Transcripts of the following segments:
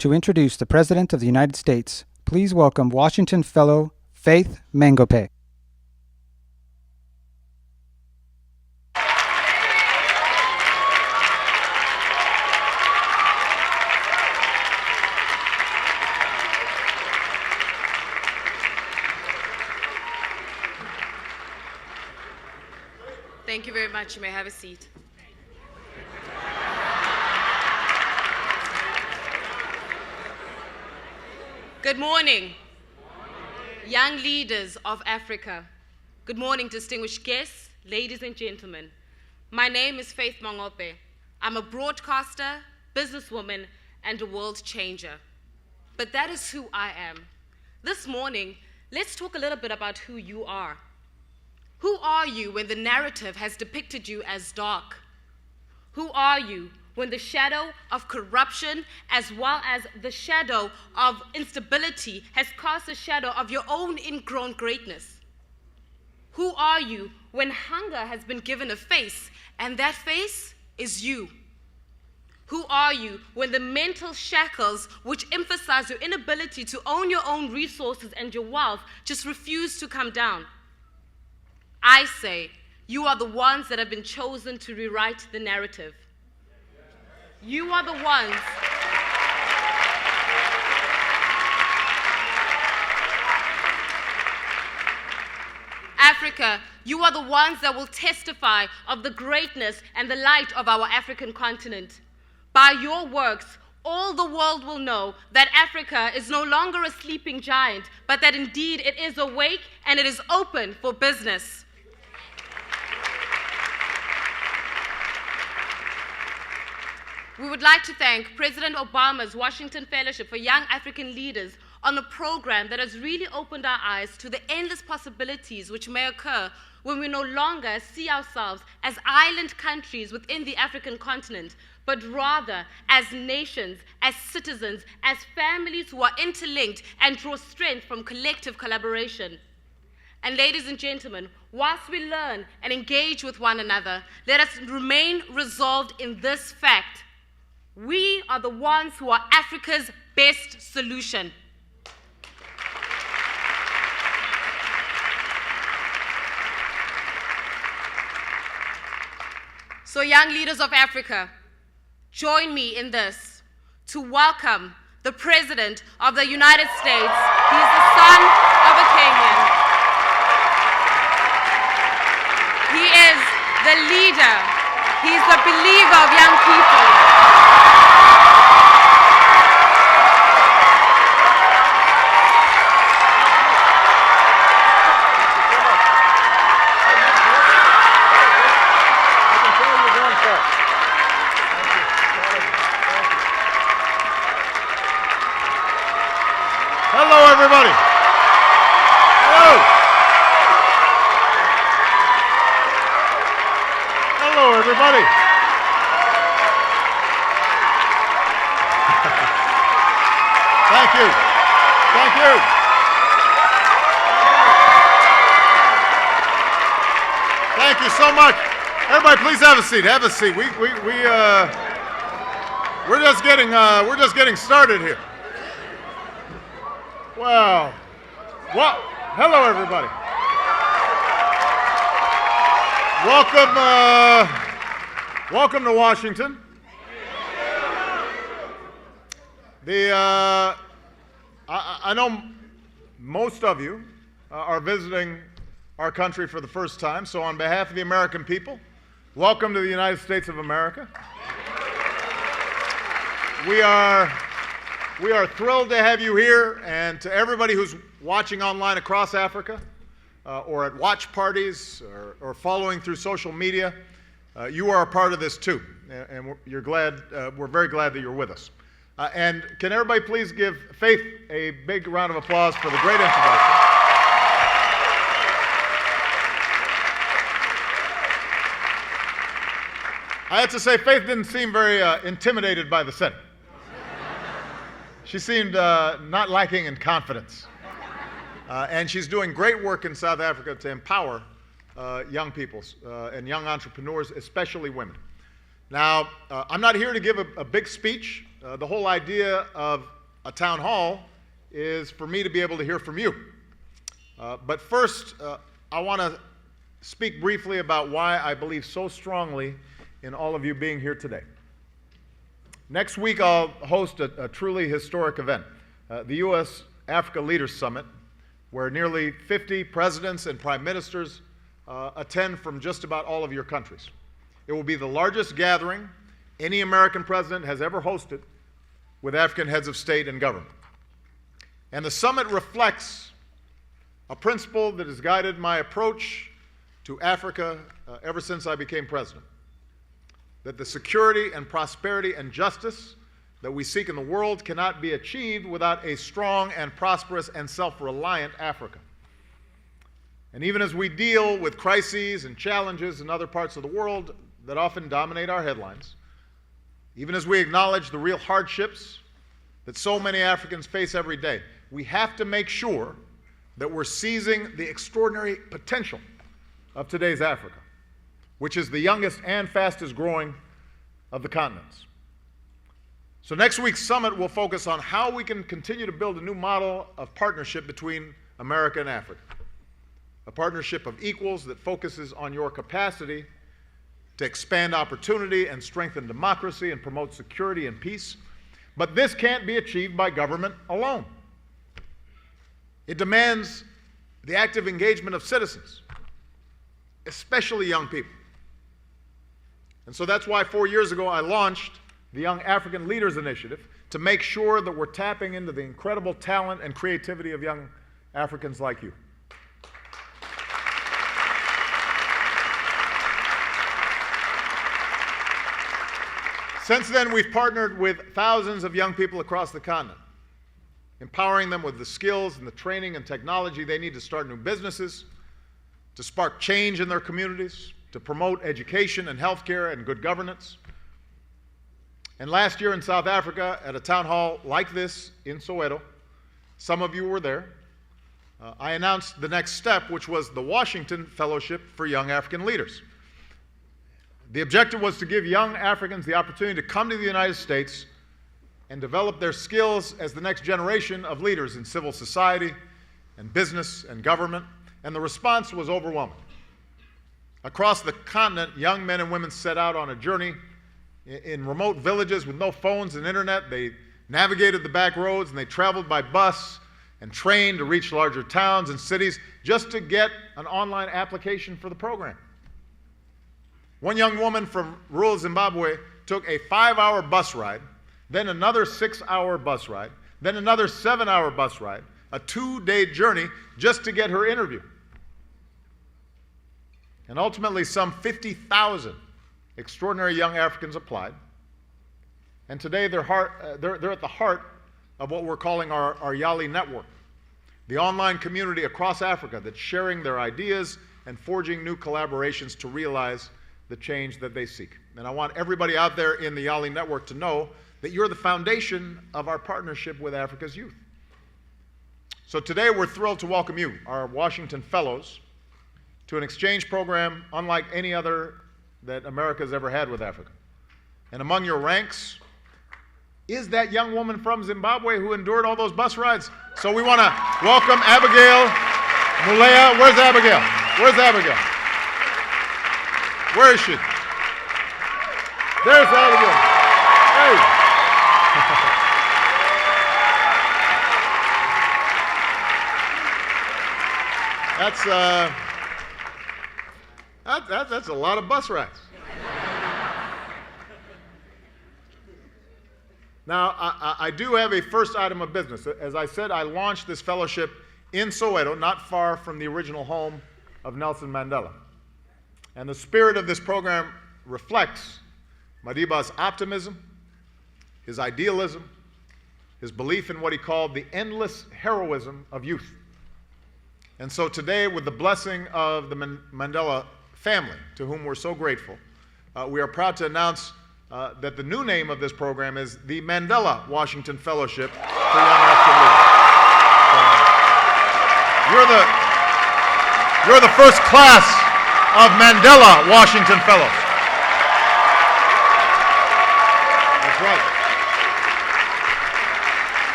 to introduce the President of the United States. Please welcome Washington Fellow Faith Mangope. Thank you very much. You may have a seat. Good morning, young leaders of Africa. Good morning, distinguished guests, ladies and gentlemen. My name is Faith Mangope. I'm a broadcaster, businesswoman, and a world changer. But that is who I am. This morning, let's talk a little bit about who you are. Who are you when the narrative has depicted you as dark? Who are you when the shadow of corruption as well as the shadow of instability has cast a shadow of your own ingrown greatness? Who are you when hunger has been given a face and that face is you? Who are you when the mental shackles which emphasize your inability to own your own resources and your wealth just refuse to come down? I say, you are the ones that have been chosen to rewrite the narrative. You are the ones Africa, you are the ones that will testify of the greatness and the light of our African continent. By your works, all the world will know that Africa is no longer a sleeping giant, but that indeed it is awake and it is open for business. We would like to thank President Obama's Washington Fellowship for Young African Leaders on a program that has really opened our eyes to the endless possibilities which may occur when we no longer see ourselves as island countries within the African continent, but rather as nations, as citizens, as families who are interlinked and draw strength from collective collaboration. And ladies and gentlemen, whilst we learn and engage with one another, let us remain resolved in this fact. We are the ones who are Africa's best solution. So young leaders of Africa, join me in this to welcome the President of the United States. He's the son of a Kenyan. He is the leader. He's the believer of young people. Hello, everybody. Hello. Hello, everybody. Thank you. Thank you. Thank you so much. Everybody, please have a seat. Have a seat. We're just getting started here. Wow. Hello, everybody. Welcome to Washington. I know most of you are visiting our country for the first time, so on behalf of the American people, welcome to the United States of America. We are thrilled to have you here, and to everybody who's watching online across Africa, or at watch parties, or following through social media, you are a part of this too, and we're very glad that you're with us. And can everybody please give Faith a big round of applause for the great introduction. I have to say, Faith didn't seem very intimidated by the setting. She seemed not lacking in confidence. And she's doing great work in South Africa to empower young people and young entrepreneurs, especially women. Now, I'm not here to give a big speech. The whole idea of a town hall is for me to be able to hear from you. But first, I want to speak briefly about why I believe so strongly in all of you being here today. Next week, I'll host a truly historic event, the U.S.-Africa Leaders Summit, where nearly 50 presidents and prime ministers attend from just about all of your countries. It will be the largest gathering any American president has ever hosted with African heads of state and government. And the summit reflects a principle that has guided my approach to Africa ever since I became president, that the security and prosperity and justice that we seek in the world cannot be achieved without a strong and prosperous and self-reliant Africa. And even as we deal with crises and challenges in other parts of the world that often dominate our headlines, even as we acknowledge the real hardships that so many Africans face every day, we have to make sure that we're seizing the extraordinary potential of today's Africa, which is the youngest and fastest growing of the continents. So next week's summit will focus on how we can continue to build a new model of partnership between America and Africa, a partnership of equals that focuses on your capacity to expand opportunity and strengthen democracy and promote security and peace. But this can't be achieved by government alone. It demands the active engagement of citizens, especially young people. And so that's why 4 years ago I launched the Young African Leaders Initiative to make sure that we're tapping into the incredible talent and creativity of young Africans like you. Since then, we've partnered with thousands of young people across the continent, empowering them with the skills and the training and technology they need to start new businesses, to spark change in their communities, to promote education and healthcare and good governance. And last year in South Africa, at a town hall like this in Soweto, some of you were there, I announced the next step, which was the Washington Fellowship for Young African Leaders. The objective was to give young Africans the opportunity to come to the United States and develop their skills as the next generation of leaders in civil society and business and government, and the response was overwhelming. Across the continent, young men and women set out on a journey in remote villages with no phones and internet. They navigated the back roads and they traveled by bus and train to reach larger towns and cities just to get an online application for the program. One young woman from rural Zimbabwe took a 5-hour bus ride, then another 6-hour bus ride, then another 7-hour bus ride, a 2-day journey just to get her interview. And ultimately, some 50,000 extraordinary young Africans applied. And today, they're at the heart of what we're calling our YALI network, the online community across Africa that's sharing their ideas and forging new collaborations to realize the change that they seek. And I want everybody out there in the YALI network to know that you're the foundation of our partnership with Africa's youth. So today we're thrilled to welcome you, our Washington Fellows, to an exchange program unlike any other that America's ever had with Africa. And among your ranks is that young woman from Zimbabwe who endured all those bus rides. So we want to welcome Abigail Mulea. Where's Abigail? Where's Abigail? Where is she? There's Abigail. Hey. That's a lot of bus rides. Now, I do have a first item of business. As I said, I launched this fellowship in Soweto, not far from the original home of Nelson Mandela. And the spirit of this program reflects Madiba's optimism, his idealism, his belief in what he called the endless heroism of youth. And so today, with the blessing of the Mandela family, to whom we're so grateful, we are proud to announce that the new name of this program is the Mandela Washington Fellowship for Young African Leaders. You're the first class of Mandela Washington Fellows.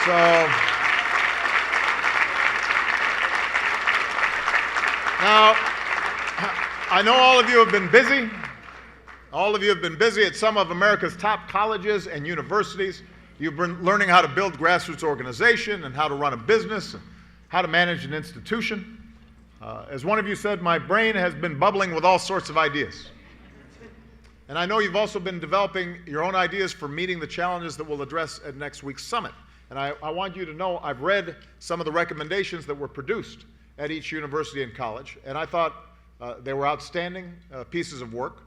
So now, I know all of you have been busy. All of you have been busy at some of America's top colleges and universities. You've been learning how to build grassroots organization and how to run a business and how to manage an institution. As one of you said, my brain has been bubbling with all sorts of ideas. And I know you've also been developing your own ideas for meeting the challenges that we'll address at next week's summit. And I want you to know I've read some of the recommendations that were produced at each university and college, and I thought they were outstanding pieces of work.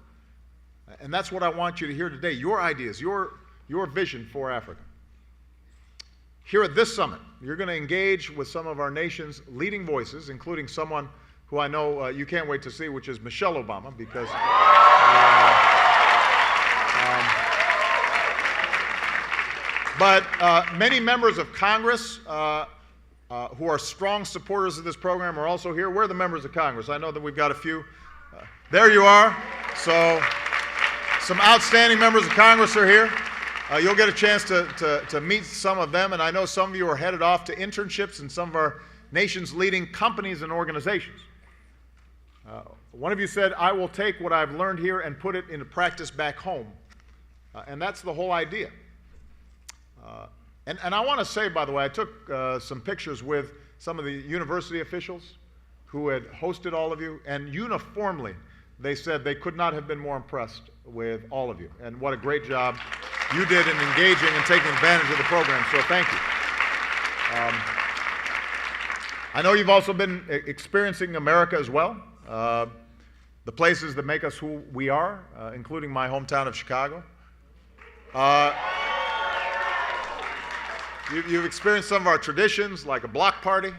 And that's what I want you to hear today, your ideas, your vision for Africa. Here at this summit, you're going to engage with some of our nation's leading voices, including someone who I know you can't wait to see, which is Michelle Obama, because many members of Congress who are strong supporters of this program are also here. Where are the members of Congress? I know that we've got a few. There you are. So some outstanding members of Congress are here. You'll get a chance to meet some of them, and I know some of you are headed off to internships in some of our nation's leading companies and organizations. One of you said, I will take what I've learned here and put it into practice back home. And that's the whole idea. And I want to say, by the way, I took some pictures with some of the university officials who had hosted all of you, and uniformly they said they could not have been more impressed with all of you. And what a great job you did in engaging and taking advantage of the program, so thank you. I know you've also been experiencing America as well, the places that make us who we are, including my hometown of Chicago. You've experienced some of our traditions, like a block party.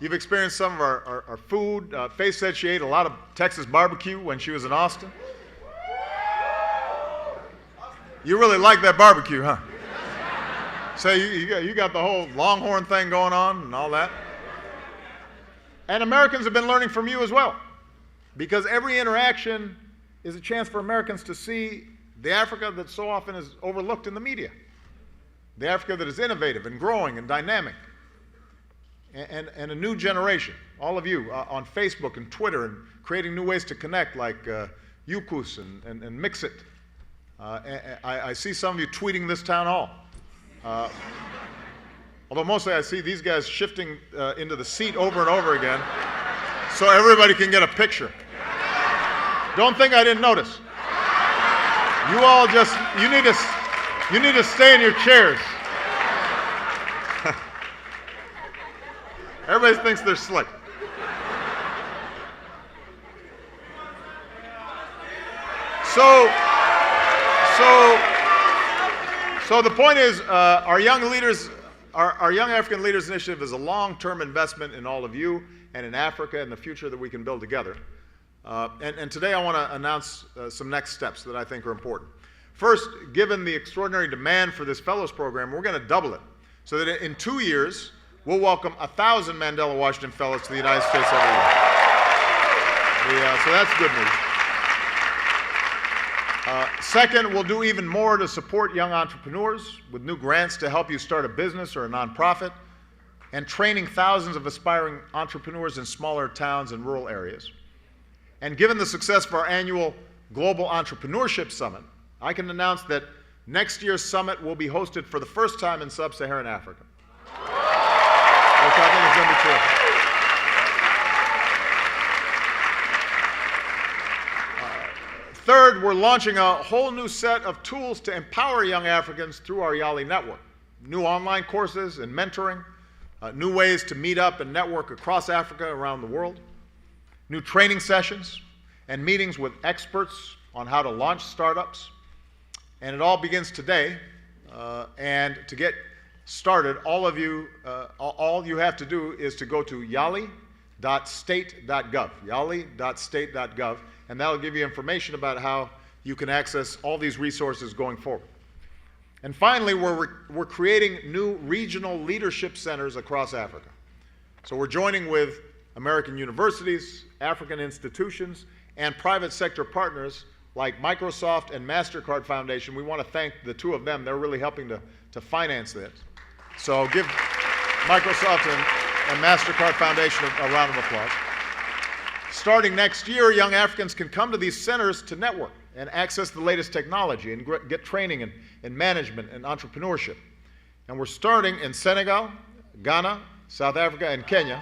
You've experienced some of our food. Faith said she ate a lot of Texas barbecue when she was in Austin. You really like that barbecue, huh? So you got the whole Longhorn thing going on and all that. And Americans have been learning from you as well, because every interaction is a chance for Americans to see the Africa that so often is overlooked in the media. The Africa that is innovative and growing and dynamic. And a new generation, all of you, on Facebook and Twitter, and creating new ways to connect, like UCUS and Mixit. I see some of you tweeting this town hall. Although mostly I see these guys shifting into the seat over and over again so everybody can get a picture. Don't think I didn't notice. You all just, you need to stay in your chairs. Everybody thinks they're slick. So the point is, our Young African Leaders Initiative is a long-term investment in all of you and in Africa and the future that we can build together. And today I want to announce some next steps that I think are important. First, given the extraordinary demand for this fellows program, we're going to double it so that in 2 years, we'll welcome 1,000 Mandela Washington Fellows to the United States every year. So that's good news. Second, we'll do even more to support young entrepreneurs with new grants to help you start a business or a nonprofit, and training thousands of aspiring entrepreneurs in smaller towns and rural areas. And given the success of our annual Global Entrepreneurship Summit, I can announce that next year's summit will be hosted for the first time in sub-Saharan Africa, which I think is going to be terrific. Third, we're launching a whole new set of tools to empower young Africans through our YALI network. New online courses and mentoring, new ways to meet up and network across Africa around the world, new training sessions, and meetings with experts on how to launch startups. And it all begins today. And to get started, all you have to do is to go to yali.state.gov, yali.state.gov, and that'll give you information about how you can access all these resources going forward. And finally, we're creating new regional leadership centers across Africa. So we're joining with American universities, African institutions, and private sector partners like Microsoft and MasterCard Foundation. We want to thank the two of them. They're really helping to to finance this. So give Microsoft and MasterCard Foundation a round of applause. Starting next year, young Africans can come to these centers to network and access the latest technology and get training in management and entrepreneurship. And we're starting in Senegal, Ghana, South Africa, and Kenya.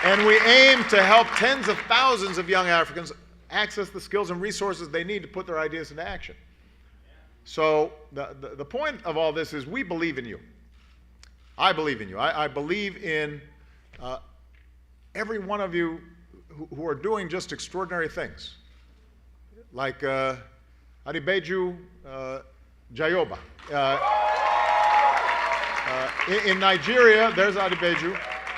And we aim to help tens of thousands of young Africans access the skills and resources they need to put their ideas into action. So the point of all this is we believe in you. I believe in you. I believe in every one of you who are doing just extraordinary things. Like Adebeju Jayoba. In Nigeria, there's Adebeju.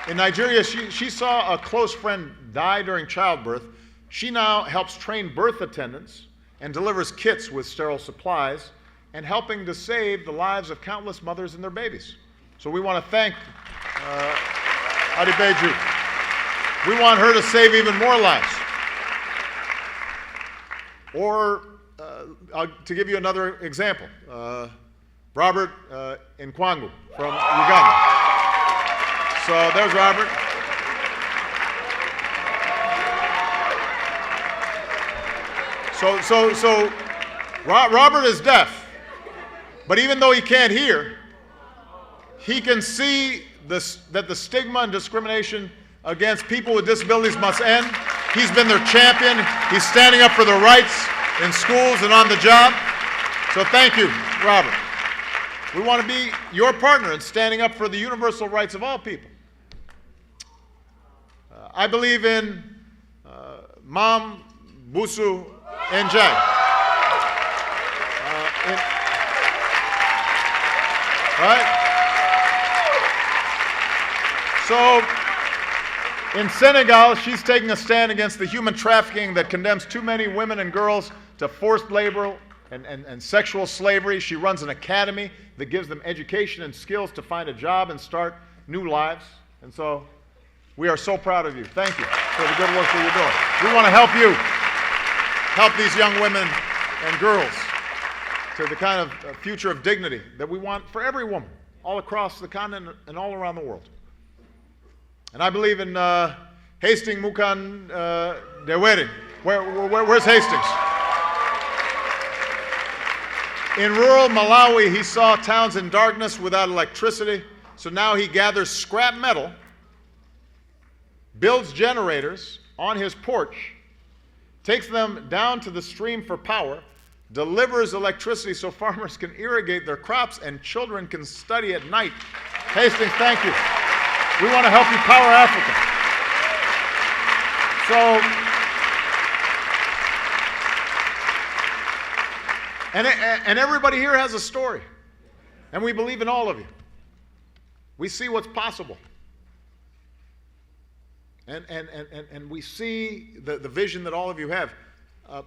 In Nigeria, she saw a close friend die during childbirth. She now helps train birth attendants and delivers kits with sterile supplies and helping to save the lives of countless mothers and their babies. So we want to thank Adebeju. We want her to save even more lives. Or, to give you another example, Robert Nkwangu from Uganda. So there's Robert. So Robert is deaf, but even though he can't hear, he can see that the stigma and discrimination against people with disabilities must end. He's been their champion. He's standing up for their rights in schools and on the job. So thank you, Robert. We want to be your partner in standing up for the universal rights of all people. I believe in Mam Busu Njai. Right? So, in Senegal, she's taking a stand against the human trafficking that condemns too many women and girls to forced labor and sexual slavery. She runs an academy that gives them education and skills to find a job and start new lives. And so, we are so proud of you. Thank you for the good work that you're doing. We want to help you, help these young women and girls to the kind of future of dignity that we want for every woman all across the continent and all around the world. And I believe in Hastings Mukan Dewere. Where's Hastings? In rural Malawi, he saw towns in darkness without electricity, so now he gathers scrap metal, builds generators on his porch, takes them down to the stream for power, delivers electricity so farmers can irrigate their crops and children can study at night. Hastings, thank you. We want to help you power Africa. And everybody here has a story. And we believe in all of you. We see what's possible. And we see the vision that all of you have.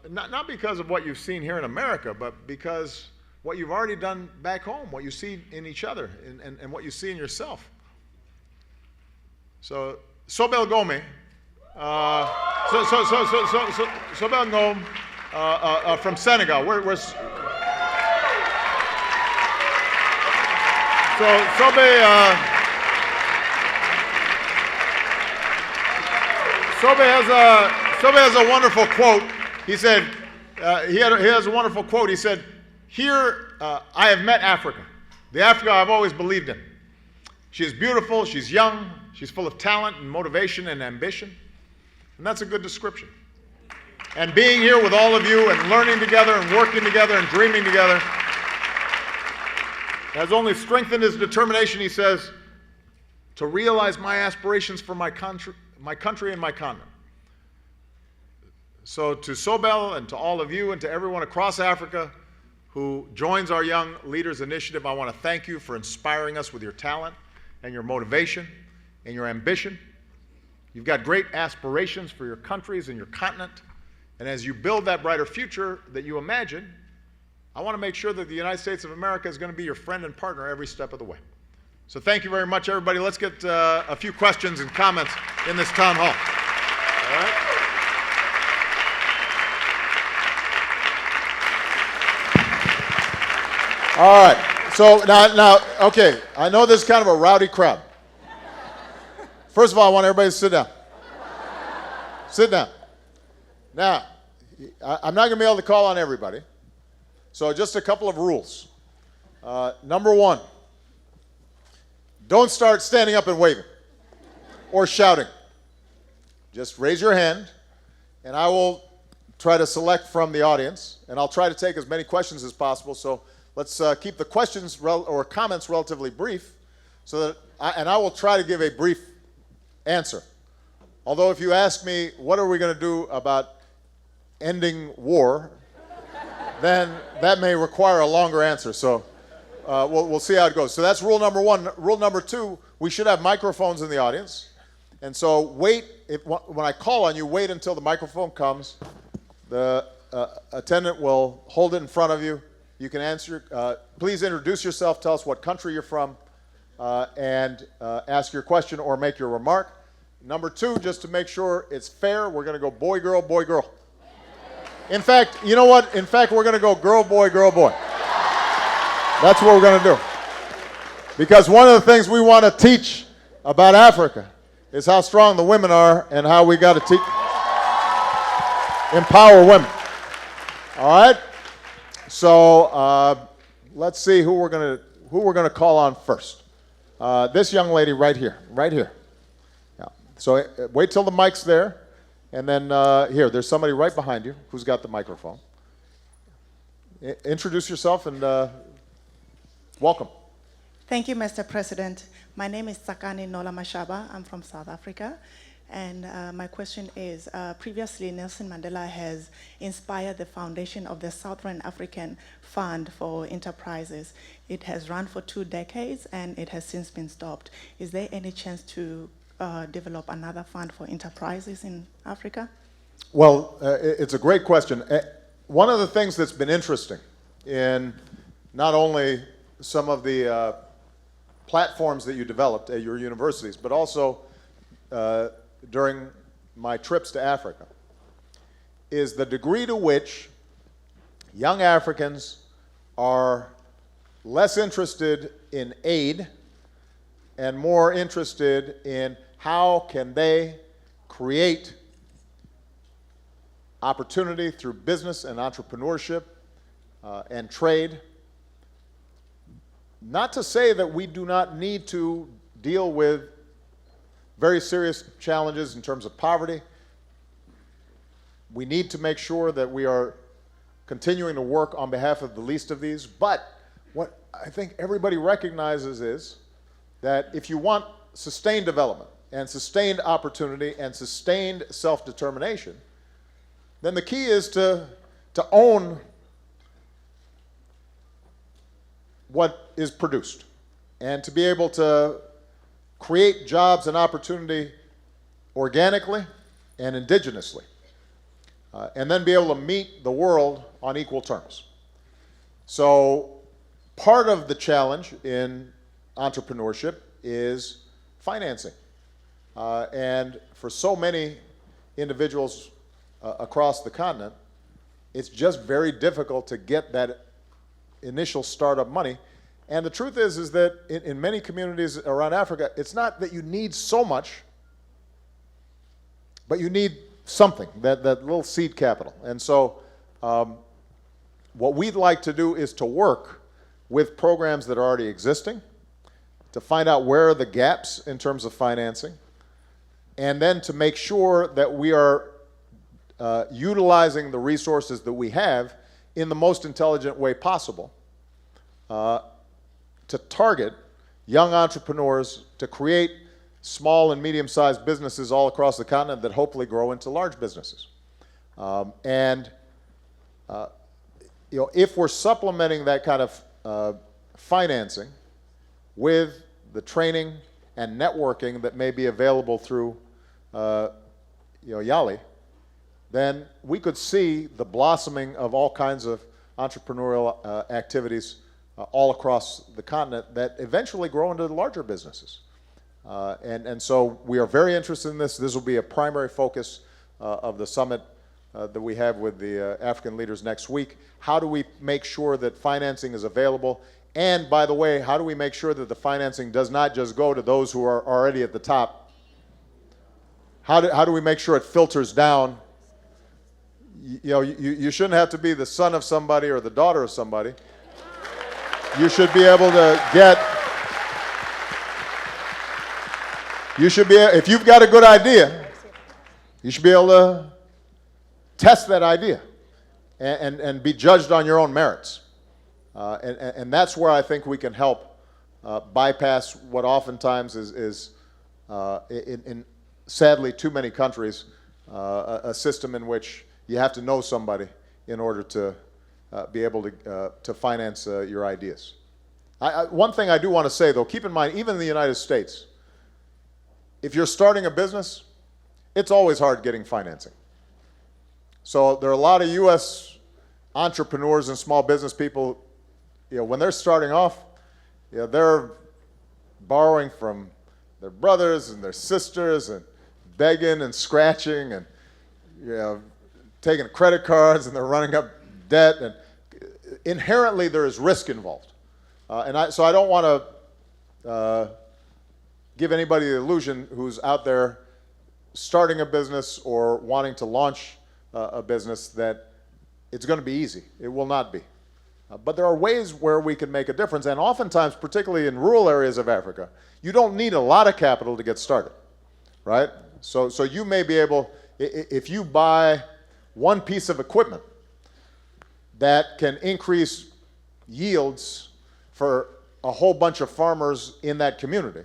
Not because of what you've seen here in America, but because what you've already done back home, what you see in each other, and what you see in yourself. So, Sobel Gome, Sobel Gome from Senegal. Where's so Sobe has a wonderful quote. He said he has a wonderful quote. He said, "Here I have met Africa, the Africa I've always believed in. She is beautiful. She's young. She's full of talent and motivation and ambition." And that's a good description. And being here with all of you and learning together and working together and dreaming together has only strengthened his determination, he says, to realize my aspirations for my country and my continent. So to Sobel and to all of you and to everyone across Africa who joins our Young Leaders Initiative, I want to thank you for inspiring us with your talent and your motivation and your ambition. You've got great aspirations for your countries and your continent. And as you build that brighter future that you imagine, I want to make sure that the United States of America is going to be your friend and partner every step of the way. So thank you very much, everybody. Let's get a few questions and comments in this town hall. All right? All right. So now, okay, I know this is kind of a rowdy crowd. First of all, I want everybody to sit down. Sit down. Now, I'm not going to be able to call on everybody, so just a couple of rules. Number one, don't start standing up and waving or shouting. Just raise your hand, and I will try to select from the audience, and I'll try to take as many questions as possible. So let's keep the questions or comments relatively brief, so that I will try to give a brief answer. Although if you ask me, what are we going to do about ending war, then that may require a longer answer. So we'll see how it goes. So that's rule number one. Rule number two, we should have microphones in the audience. And so wait, when I call on you, wait until the microphone comes. The attendant will hold it in front of you. You can answer. Please introduce yourself, tell us what country you're from, and ask your question or make your remark. Number two, just to make sure it's fair, we're going to go boy, girl, boy, girl. In fact, you know what? In fact, we're going to go girl, boy, girl, boy. That's what we're going to do. Because one of the things we want to teach about Africa is how strong the women are and how we got to empower women. All right? So let's see who we're going to call on first. This young lady right here. Yeah. So wait till the mic's there. And then here, there's somebody right behind you who's got the microphone. Introduce yourself and welcome. Thank you, Mr. President. My name is Sakani Nola Mashaba. I'm from South Africa. And my question is, previously Nelson Mandela has inspired the foundation of the Southern African Fund for Enterprises. It has run for 2 decades and it has since been stopped. Is there any chance to develop another fund for enterprises in Africa? Well, it's a great question. One of the things that's been interesting in not only some of the platforms that you developed at your universities, but also during my trips to Africa, is the degree to which young Africans are less interested in aid and more interested in how can they create opportunity through business and entrepreneurship and trade. Not to say that we do not need to deal with very serious challenges in terms of poverty. We need to make sure that we are continuing to work on behalf of the least of these. But what I think everybody recognizes is that if you want sustained development and sustained opportunity and sustained self-determination, then the key is to own what is produced and to be able to create jobs and opportunity organically and indigenously, and then be able to meet the world on equal terms. So part of the challenge in entrepreneurship is financing. And for so many individuals across the continent, it's just very difficult to get that initial startup money. And the truth is that in many communities around Africa, it's not that you need so much, but you need something, that little seed capital. And so what we'd like to do is to work with programs that are already existing, to find out where are the gaps in terms of financing, and then to make sure that we are utilizing the resources that we have in the most intelligent way possible to target young entrepreneurs to create small and medium-sized businesses all across the continent that hopefully grow into large businesses. If we're supplementing that kind of financing with the training and networking that may be available through YALI, then we could see the blossoming of all kinds of entrepreneurial activities all across the continent that eventually grow into larger businesses. And so we are very interested in this. This will be a primary focus of the summit that we have with the African leaders next week. How do we make sure that financing is available? And by the way, how do we make sure that the financing does not just go to those who are already at the top? How do we make sure it filters down? You shouldn't have to be the son of somebody or the daughter of somebody. You should be able to get, if you've got a good idea, you should be able to test that idea and be judged on your own merits. And that's where I think we can help bypass what oftentimes is in sadly too many countries, a system in which you have to know somebody in order to be able to finance your ideas. One thing I do want to say, though, keep in mind, even in the United States, if you're starting a business, it's always hard getting financing. So there are a lot of U.S. entrepreneurs and small business people, when they're starting off, they're borrowing from their brothers and their sisters and begging and scratching and taking credit cards, and they're running up debt, and inherently there is risk involved. So I don't want to give anybody the illusion who's out there starting a business or wanting to launch a business that it's going to be easy. It will not be. But there are ways where we can make a difference, and oftentimes, particularly in rural areas of Africa, you don't need a lot of capital to get started, right? So you may be able, if you buy one piece of equipment that can increase yields for a whole bunch of farmers in that community,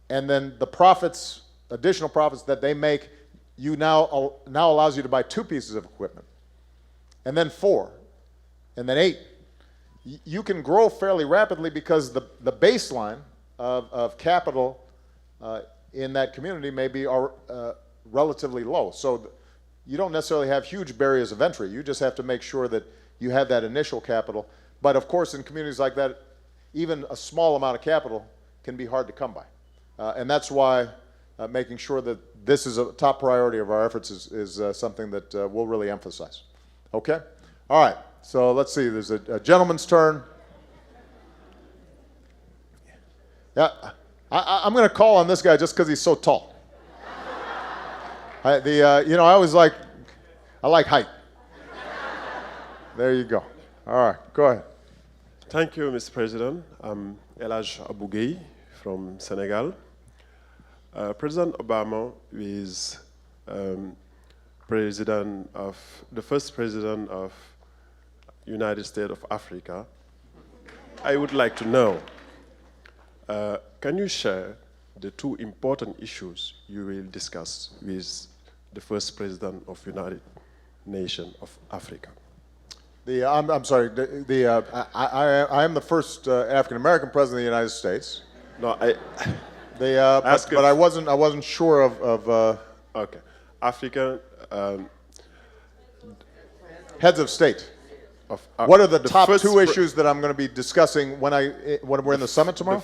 and then the profits, additional profits that they make, now allows you to buy 2 pieces of equipment, and then 4, and then 8. You can grow fairly rapidly because the baseline of capital in that community may be relatively low. So you don't necessarily have huge barriers of entry. You just have to make sure that you have that initial capital. But of course, in communities like that, even a small amount of capital can be hard to come by. And that's why making sure that this is a top priority of our efforts is something that we'll really emphasize. Okay? All right. So let's see. There's a gentleman's turn. Yeah. I'm going to call on this guy just because he's so tall. I always I like height. There you go. All right, go ahead. Thank you, Mr. President. I'm Elhaj Abougui from Senegal. President Obama is the first president of United States of Africa. I would like to know, can you share the 2 important issues you will discuss with the first president of United Nations of Africa? I'm sorry. I am the first African American president of the United States. No, but I wasn't sure of. Okay, African heads of state. What are the top 2 issues that I'm going to be discussing when we're in the summit tomorrow?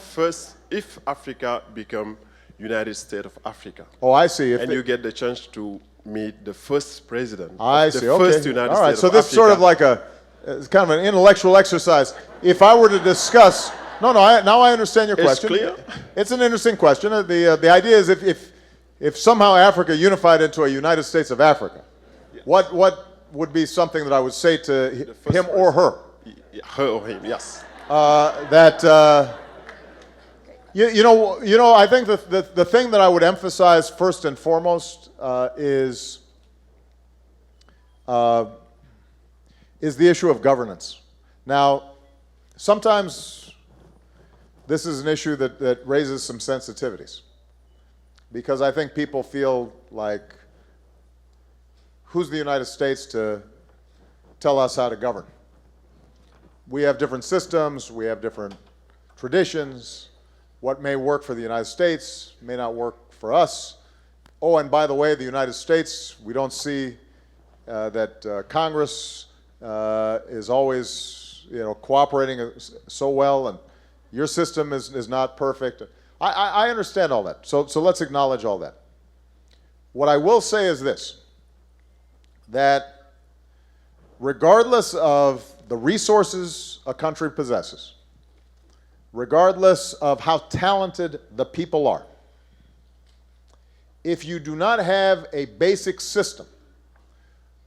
If Africa become United States of Africa. Oh, I see. And you get the chance to meet the first president. I see. The first United All right. States So of this Africa. is sort of it's kind of an intellectual exercise. If I were to discuss, now I understand your question. It's clear. It's an interesting question. The idea is if somehow Africa unified into a United States of Africa, yes. what would be something that I would say to him or her? Her or him, yes. I think the thing that I would emphasize first and foremost is the issue of governance. Now, sometimes this is an issue that raises some sensitivities, because I think people feel like, who's the United States to tell us how to govern? We have different systems, we have different traditions. What may work for the United States may not work for us. Oh, and by the way, the United States, we don't see that Congress is always cooperating so well, and your system is not perfect. I understand all that, so let's acknowledge all that. What I will say is this. that regardless of the resources a country possesses, regardless of how talented the people are, if you do not have a basic system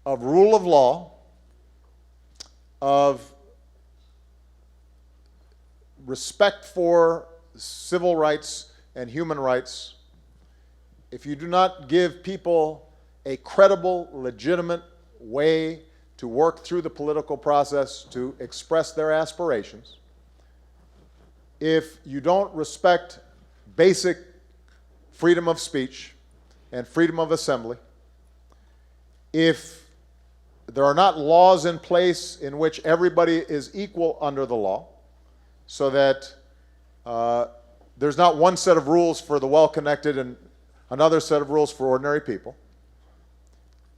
of rule of law, of respect for civil rights and human rights, if you do not give people a credible, legitimate way to work through the political process to express their aspirations, if you don't respect basic freedom of speech and freedom of assembly, if there are not laws in place in which everybody is equal under the law, so that there's not one set of rules for the well-connected and another set of rules for ordinary people,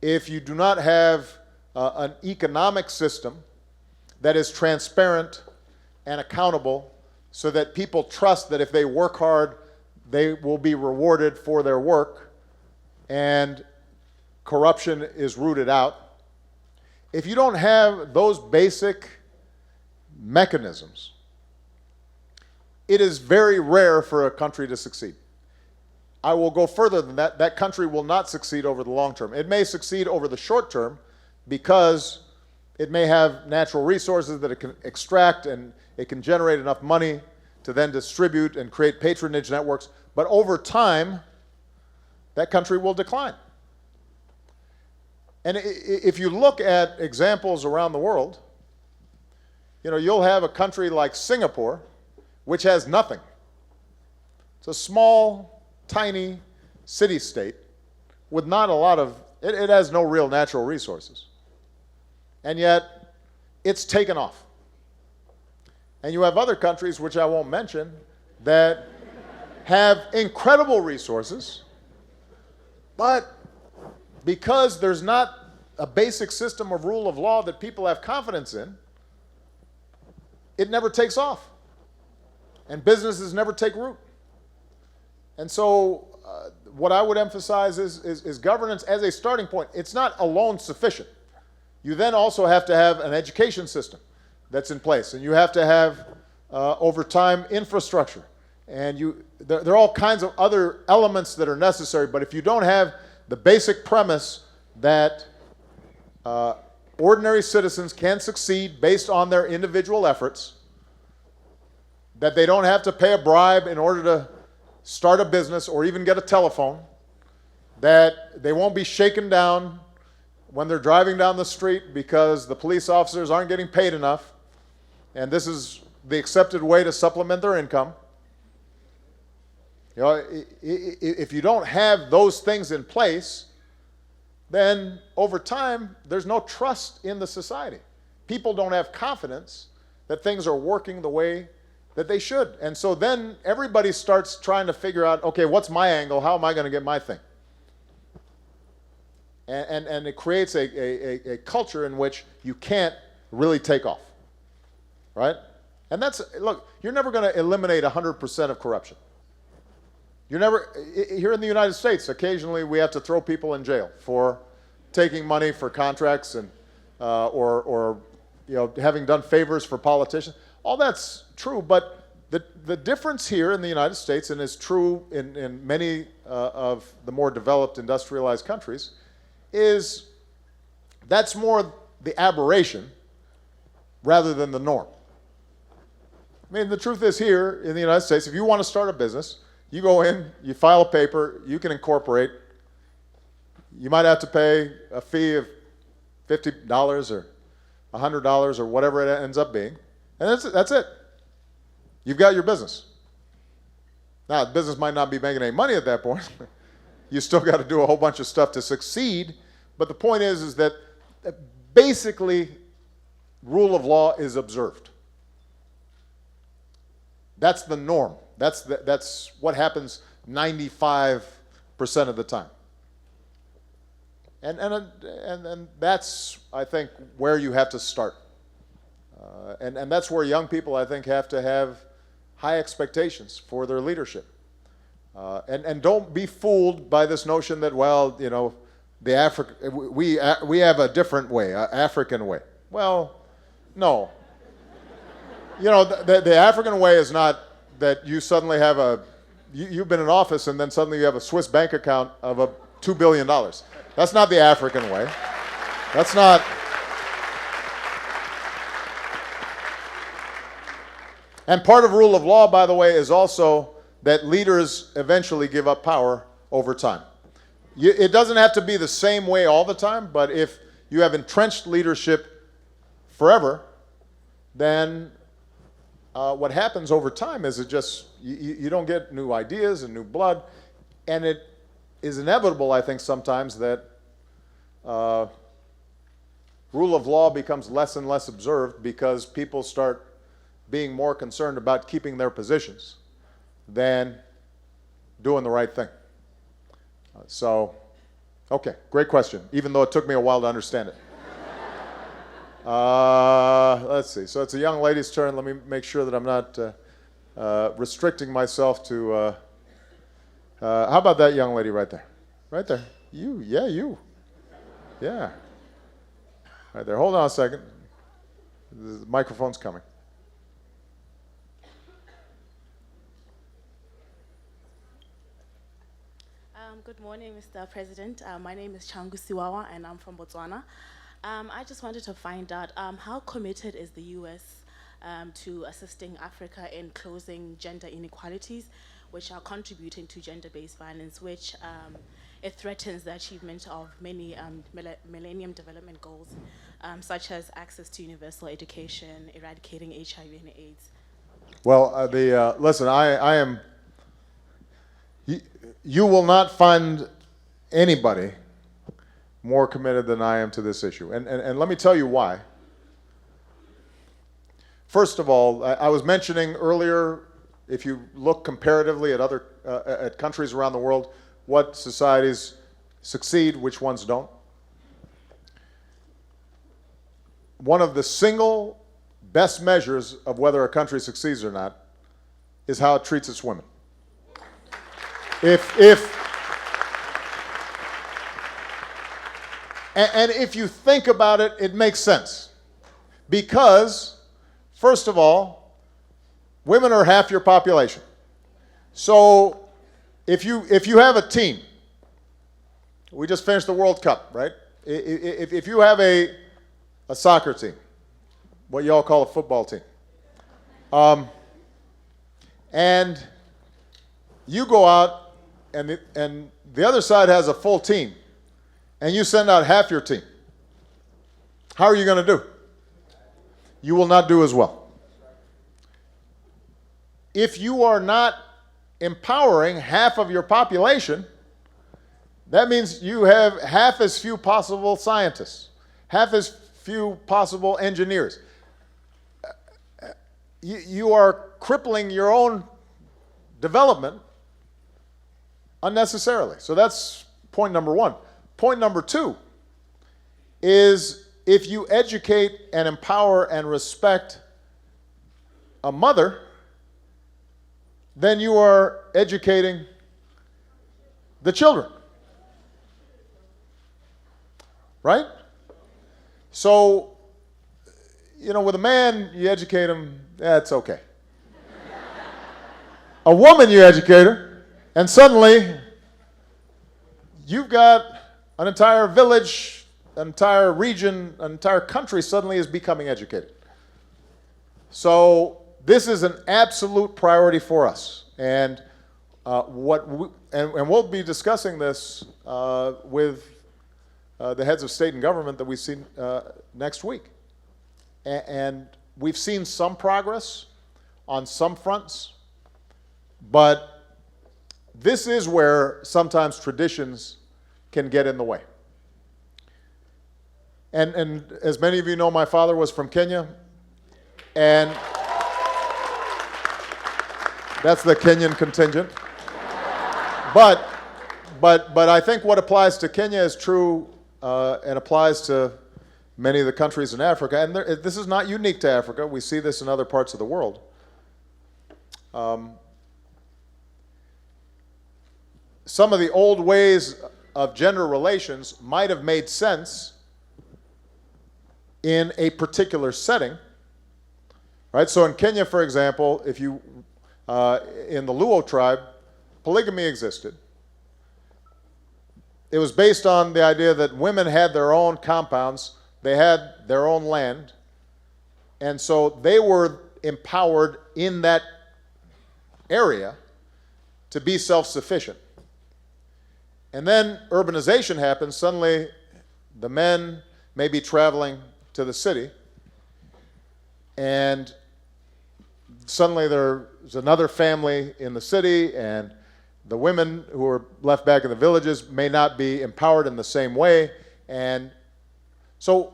if you do not have an economic system that is transparent and accountable so that people trust that if they work hard, they will be rewarded for their work and corruption is rooted out, if you don't have those basic mechanisms, it is very rare for a country to succeed. I will go further than that. That country will not succeed over the long term. It may succeed over the short term because it may have natural resources that it can extract and it can generate enough money to then distribute and create patronage networks. But over time, that country will decline. And if you look at examples around the world, you know, you'll have a country like Singapore, which has nothing. It's a small, tiny city-state with not a lot of, it has no real natural resources. And yet, it's taken off. And you have other countries, which I won't mention, that have incredible resources, but because there's not a basic system of rule of law that people have confidence in, it never takes off. And businesses never take root. And so what I would emphasize is governance as a starting point. It's not alone sufficient. You then also have to have an education system that's in place. And you have to have, over time, infrastructure. And there are all kinds of other elements that are necessary. But if you don't have the basic premise that ordinary citizens can succeed based on their individual efforts, that they don't have to pay a bribe in order to start a business or even get a telephone, that they won't be shaken down when they're driving down the street because the police officers aren't getting paid enough, and this is the accepted way to supplement their income. You know, if you don't have those things in place, then over time, there's no trust in the society. People don't have confidence that things are working the way that they should. And so then everybody starts trying to figure out, okay, what's my angle? How am I going to get my thing? And it creates a culture in which you can't really take off, right? And that's, look, you're never going to eliminate 100% of corruption. You're never, here in the United States, occasionally we have to throw people in jail for taking money for contracts and, or you know, having done favors for politicians. All that's true, but the difference here in the United States, and is true in many of the more developed industrialized countries, is that's more the aberration rather than the norm. I mean, the truth is here in the United States, if you want to start a business, you go in, you file a paper, you can incorporate. You might have to pay a fee of $50 or $100 or whatever it ends up being. And that's it. You've got your business. Now, the business might not be making any money at that point. You still got to do a whole bunch of stuff to succeed. But the point is that basically rule of law is observed. That's the norm. That's what happens 95% of the time. And that's, I think, where you have to start. And that's where young people, I think, have to have high expectations for their leadership. And don't be fooled by this notion that, well, you know, we have a different way, an African way. Well, no. You know, the African way is not that you suddenly have you've been in office and then suddenly you have a Swiss bank account of $2 billion. That's not the African way. That's not. And part of rule of law, by the way, is also that leaders eventually give up power over time. It doesn't have to be the same way all the time, but if you have entrenched leadership forever, then what happens over time is you don't get new ideas and new blood, and it is inevitable, I think, sometimes that rule of law becomes less and less observed because people start being more concerned about keeping their positions than doing the right thing. Okay, great question, even though it took me a while to understand it. Let's see, so it's a young lady's turn. Let me make sure that I'm not restricting myself to, how about that young lady right there? Right there, you. Yeah. Right there, hold on a second. The microphone's coming. Good morning, Mr. President. My name is Changu Siwawa, and I'm from Botswana. I just wanted to find out how committed is the U.S. To assisting Africa in closing gender inequalities, which are contributing to gender-based violence, which it threatens the achievement of many Millennium Development Goals, such as access to universal education, eradicating HIV and AIDS. Well, listen, I am. You will not find anybody more committed than I am to this issue. And let me tell you why. First of all, I was mentioning earlier, if you look comparatively at at countries around the world, what societies succeed, which ones don't. One of the single best measures of whether a country succeeds or not is how it treats its women. And if you think about it, it makes sense. Because, first of all, women are half your population. So if you have a team, we just finished the World Cup, right? If you have a soccer team, what y'all call a football team, and you go out and the other side has a full team, and you send out half your team, how are you going to do? You will not do as well. If you are not empowering half of your population, that means you have half as few possible scientists, half as few possible engineers. You are crippling your own development unnecessarily. So that's point number one. Point number two is if you educate and empower and respect a mother, then you are educating the children. Right? So, you know, with a man, you educate him, that's okay. A woman, you educate her, and suddenly you've got an entire village, an entire region, an entire country suddenly is becoming educated. So this is an absolute priority for us. And we'll be discussing this with the heads of state and government that we've seen next week. And we've seen some progress on some fronts, but this is where sometimes traditions can get in the way. And as many of you know, my father was from Kenya, and that's the Kenyan contingent. But I think what applies to Kenya is true and applies to many of the countries in Africa. And this is not unique to Africa. We see this in other parts of the world. Some of the old ways of gender relations might have made sense in a particular setting, right? So in Kenya, for example, if you, in the Luo tribe, polygamy existed. It was based on the idea that women had their own compounds, they had their own land, and so they were empowered in that area to be self-sufficient. And then urbanization happens. Suddenly, the men may be traveling to the city, and suddenly there's another family in the city, and the women who are left back in the villages may not be empowered in the same way. And so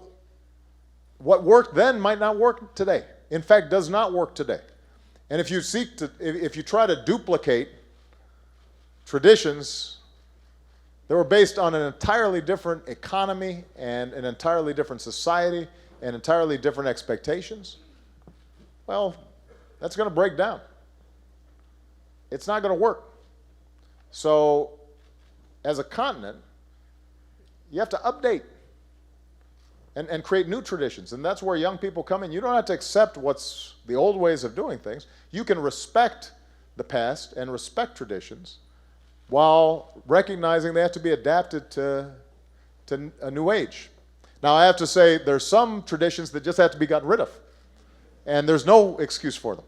what worked then might not work today. In fact, does not work today. And if you try to duplicate traditions that were based on an entirely different economy and an entirely different society and entirely different expectations, well, that's going to break down. It's not going to work. So, as a continent, you have to update and create new traditions. And that's where young people come in. You don't have to accept what's the old ways of doing things. You can respect the past and respect traditions while recognizing they have to be adapted to a new age. Now, I have to say there's some traditions that just have to be gotten rid of. And there's no excuse for them.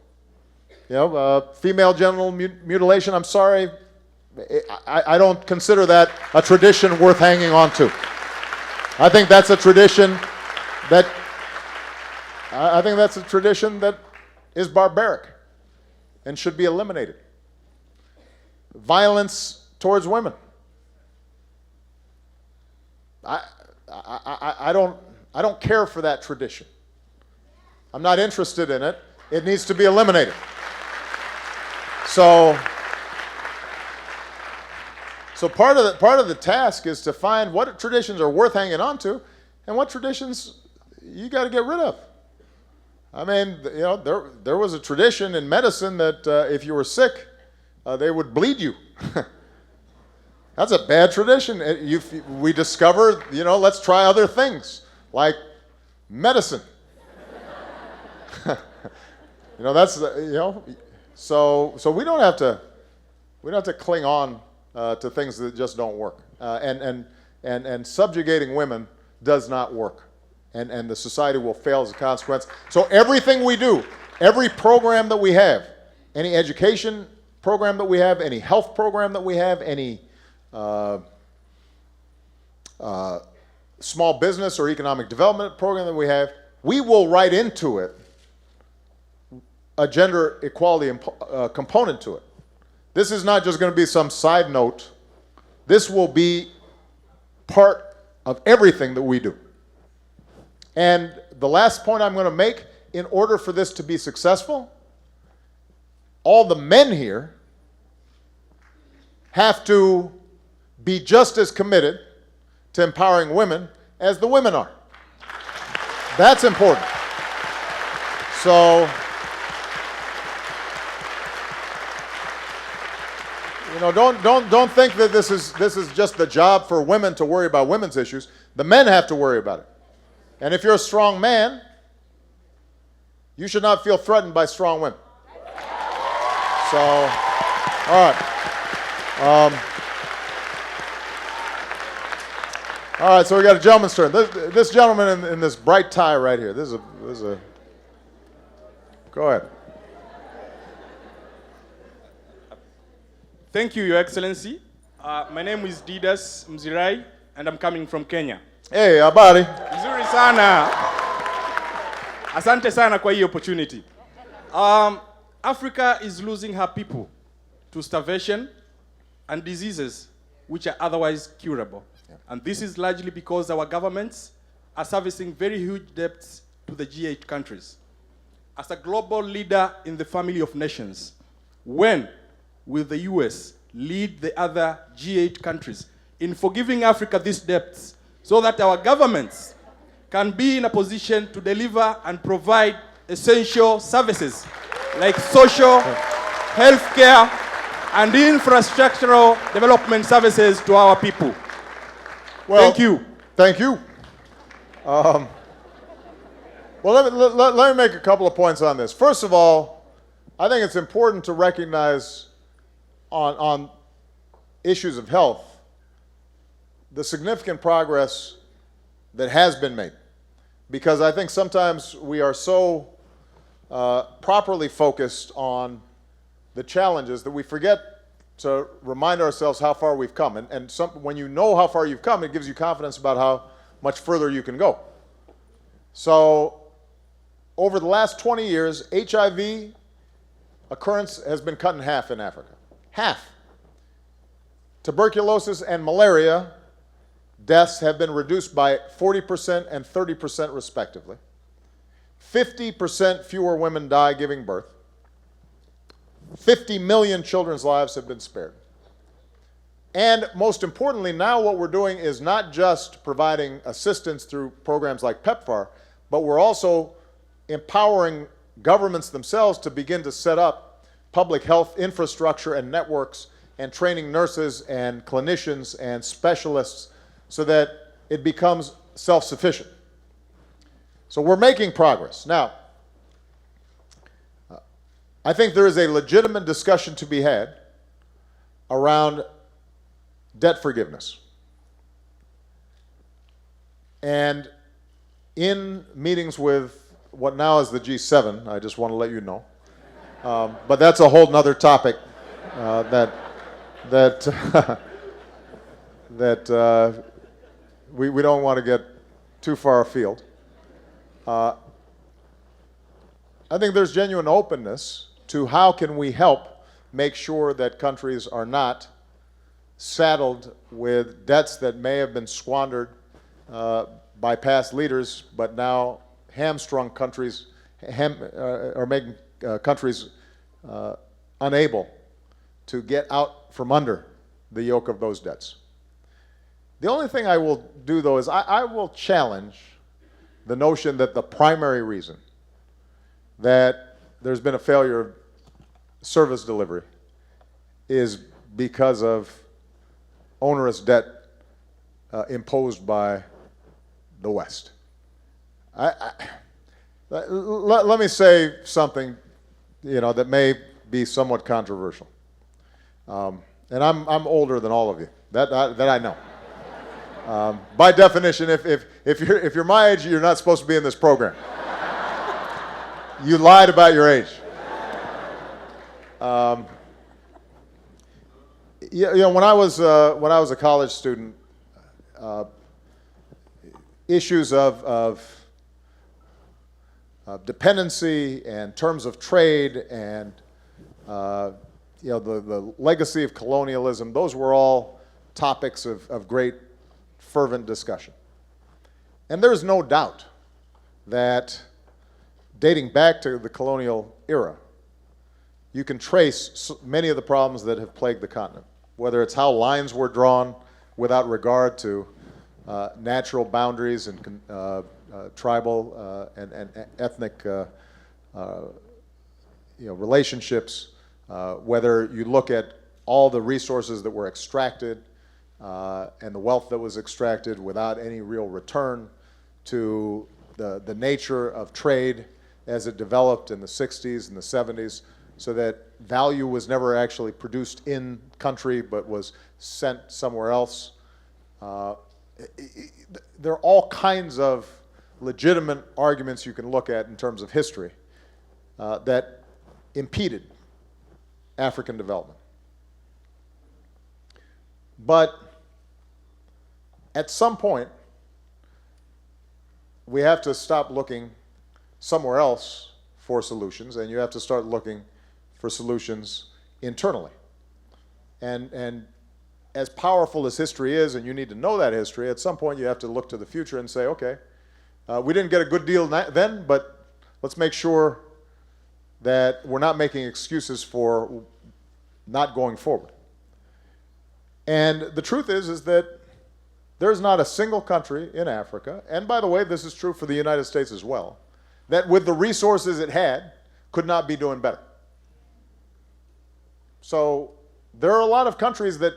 You know, female genital mutilation, I'm sorry, I don't consider that a tradition worth hanging on to. I think that's a tradition that is barbaric and should be eliminated. Violence towards women. I don't care for that tradition. I'm not interested in it. It needs to be eliminated. So part of the task is to find what traditions are worth hanging on to and what traditions you got to get rid of. I mean, you know, there was a tradition in medicine that if you were sick, they would bleed you. That's a bad tradition. We discovered, you know, let's try other things like medicine. You know, that's, you know, so we don't have to cling on to things that just don't work. And subjugating women does not work. And the society will fail as a consequence. So everything we do, every program that we have, any education program that we have, any health program that we have, any small business or economic development program that we have, we will write into it a gender equality component to it. This is not just going to be some side note. This will be part of everything that we do. And the last point I'm going to make, in order for this to be successful, all the men here have to be just as committed to empowering women as the women are. That's important. So, you know, don't think that this is just the job for women to worry about women's issues. The men have to worry about it. And if you're a strong man, you should not feel threatened by strong women. So, all right. All right, so we got a gentleman's turn. This gentleman in this bright tie right here. This is a go ahead. Thank you, Your Excellency. My name is Didas Mzirai, and I'm coming from Kenya. Hey, habari. Nzuri sana. Asante sana kwa hii opportunity. Africa is losing her people to starvation and diseases which are otherwise curable. Yeah. And this is largely because our governments are servicing very huge debts to the G8 countries. As a global leader in the family of nations, when will the US lead the other G8 countries in forgiving Africa these debts so that our governments can be in a position to deliver and provide essential services like social, healthcare, and infrastructural development services to our people? Well, Thank you. Thank you. Well, let me make a couple of points on this. First of all, I think it's important to recognize on issues of health the significant progress that has been made. Because I think sometimes we are so properly focused on the challenges that we forget to remind ourselves how far we've come. And when you know how far you've come, it gives you confidence about how much further you can go. So over the last 20 years, HIV occurrence has been cut in half in Africa. Half. Tuberculosis and malaria deaths have been reduced by 40% and 30% respectively. 50% fewer women die giving birth. 50 million children's lives have been spared. And most importantly, now what we're doing is not just providing assistance through programs like PEPFAR, but we're also empowering governments themselves to begin to set up public health infrastructure and networks and training nurses and clinicians and specialists so that it becomes self-sufficient. So we're making progress. Now, I think there is a legitimate discussion to be had around debt forgiveness. And in meetings with what now is the G7, I just want to let you know, but that's a whole nother topic that we don't want to get too far afield. I think there's genuine openness to how can we help make sure that countries are not saddled with debts that may have been squandered by past leaders, but now hamstrung countries, or making countries unable to get out from under the yoke of those debts. The only thing I will do, though, is I will challenge the notion that the primary reason that there's been a failure of service delivery is because of onerous debt imposed by the West. Let me say something, that may be somewhat controversial. And I'm older than all of you. That I know. By definition, if you're my age, you're not supposed to be in this program. You lied about your age. When I was a college student, issues of dependency and terms of trade and the legacy of colonialism, those were all topics of great fervent discussion. And there's no doubt that dating back to the colonial era, you can trace many of the problems that have plagued the continent, whether it's how lines were drawn without regard to natural boundaries and tribal and ethnic relationships, whether you look at all the resources that were extracted and the wealth that was extracted without any real return, to the nature of trade as it developed in the 60s and the 70s, so that value was never actually produced in country but was sent somewhere else. There are all kinds of legitimate arguments you can look at in terms of history that impeded African development. But at some point, we have to stop looking somewhere else for solutions, and you have to start looking for solutions internally. And as powerful as history is, and you need to know that history, at some point you have to look to the future and say, okay, we didn't get a good deal then, but let's make sure that we're not making excuses for not going forward. And the truth is that there's not a single country in Africa, and by the way, this is true for the United States as well, that with the resources it had could not be doing better. So there are a lot of countries that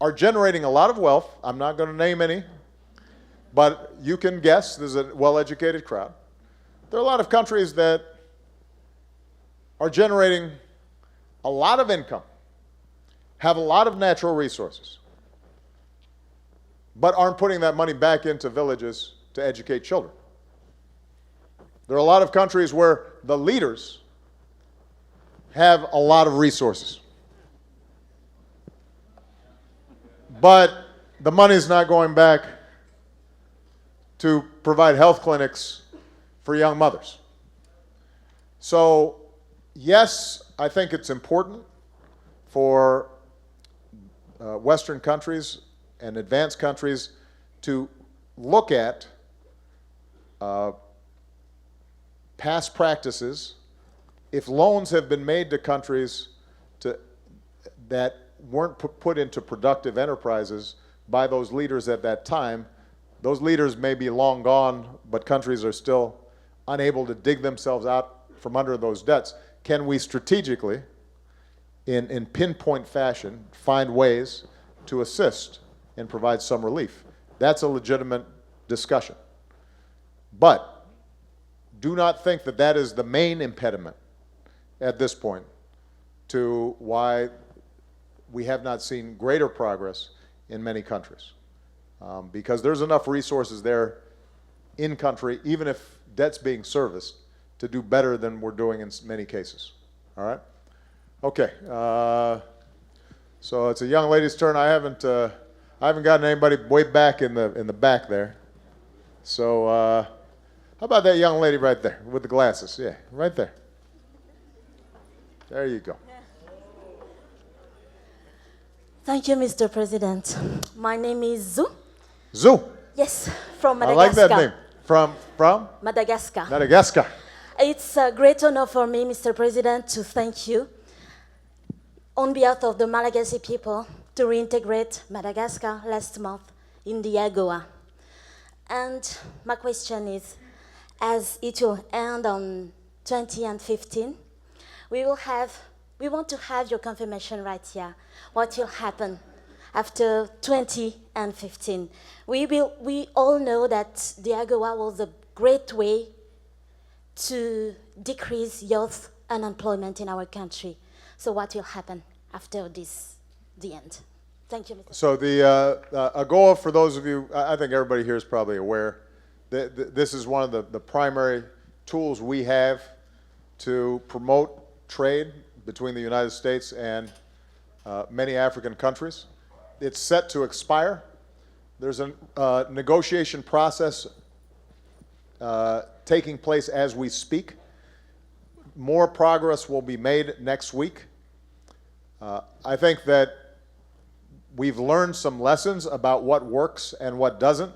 are generating a lot of wealth. I'm not going to name any, but you can guess. There's a well-educated crowd. There are a lot of countries that are generating a lot of income, have a lot of natural resources, but aren't putting that money back into villages to educate children. There are a lot of countries where the leaders have a lot of resources, but the money's not going back to provide health clinics for young mothers. So, yes, I think it's important for Western countries and advanced countries to look at past practices. If loans have been made to countries that weren't put into productive enterprises by those leaders at that time, those leaders may be long gone, but countries are still unable to dig themselves out from under those debts. Can we strategically, in pinpoint fashion, find ways to assist and provide some relief? That's a legitimate discussion. But do not think that that is the main impediment at this point to why we have not seen greater progress in many countries. Because there's enough resources there in country, even if debt's being serviced, to do better than we're doing in many cases. All right? Okay. So it's a young lady's turn. I haven't gotten anybody way back in the back there. So how about that young lady right there with the glasses? Yeah, right there. There you go. Thank you, Mr. President. My name is Zou. Zou. Yes, from I Madagascar. like that name. From Madagascar. Madagascar. It's a great honor for me, Mr. President, to thank you on behalf of the Malagasy people to reintegrate Madagascar last month in the AGOA. And my question is, as it will end on 20 and 15, we want to have your confirmation right here. What will happen after 20 and 15? We all know that the AGOA was a great way to decrease youth unemployment in our country. So what will happen after the end? Thank you, Mr. So the AGOA, for those of you, I think everybody here is probably aware, this is one of the primary tools we have to promote trade between the United States and many African countries. It's set to expire. There's a negotiation process taking place as we speak. More progress will be made next week. I think that we've learned some lessons about what works and what doesn't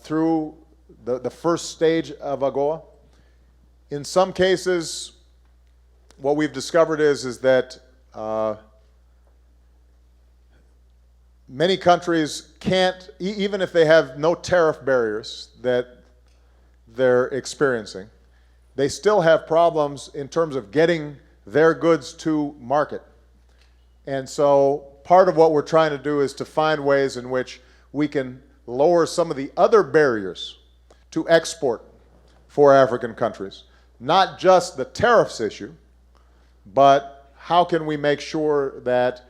through the first stage of AGOA. In some cases, what we've discovered is that many countries can't, even if they have no tariff barriers that they're experiencing, they still have problems in terms of getting their goods to market. And so part of what we're trying to do is to find ways in which we can lower some of the other barriers to export for African countries. Not just the tariffs issue, but how can we make sure that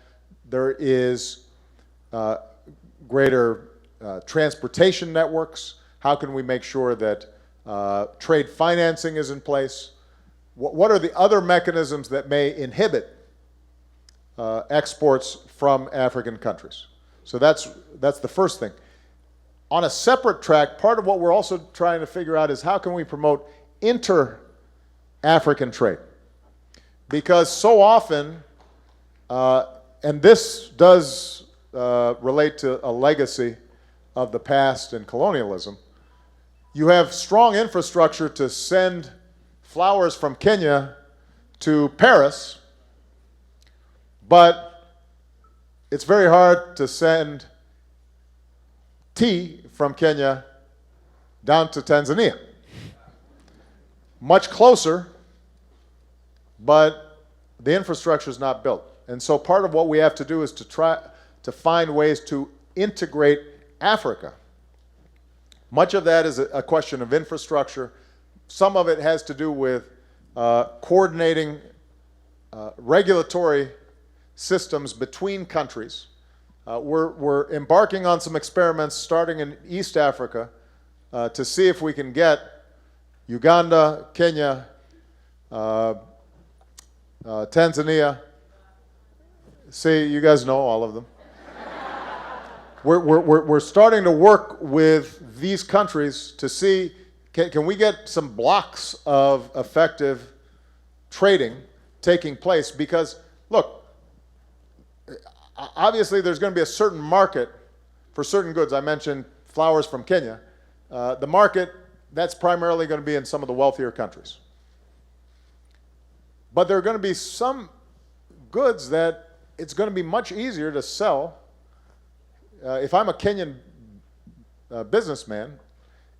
there is greater transportation networks? How can we make sure that trade financing is in place? What are the other mechanisms that may inhibit exports from African countries? So that's the first thing. On a separate track, part of what we're also trying to figure out is how can we promote inter-African trade? Because so often, and this does relate to a legacy of the past and colonialism, you have strong infrastructure to send flowers from Kenya to Paris, but it's very hard to send tea from Kenya down to Tanzania. Much closer, but the infrastructure is not built. And so part of what we have to do is to try to find ways to integrate Africa. Much of that is a question of infrastructure. Some of it has to do with coordinating regulatory systems between countries. We're embarking on some experiments starting in East Africa to see if we can get Uganda, Kenya, Tanzania. See, you guys know all of them. We're starting to work with these countries to see, can we get some blocks of effective trading taking place? Because, look, obviously there's going to be a certain market for certain goods. I mentioned flowers from Kenya. The market, that's primarily going to be in some of the wealthier countries. But there are going to be some goods that it's going to be much easier to sell. If I'm a Kenyan businessman,